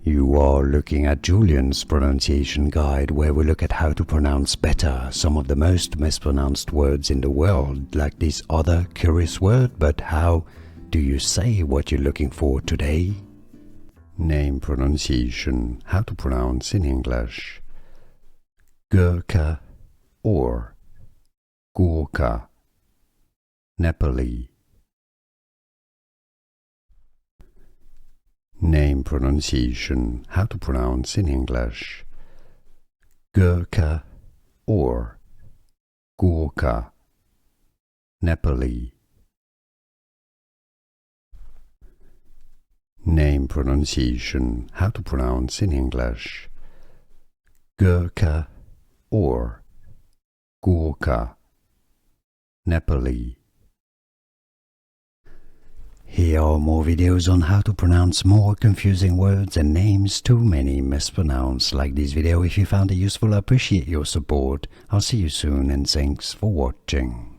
You are looking at Julian's pronunciation guide, where we look at how to pronounce better some of the most mispronounced words in the world, like this other curious word. But how do you say what you're looking for today? Name pronunciation, how to pronounce in English. Gurkha or Gurkha, Nepali. Name pronunciation, how to pronounce in English. Gurkha or Gurkha, Nepali. Name pronunciation, how to pronounce in English. Gurkha or Gurkha, Nepali. Here are more videos on how to pronounce more confusing words and names too many mispronounced. Like this video if you found it useful. I appreciate your support. I'll see you soon and thanks for watching.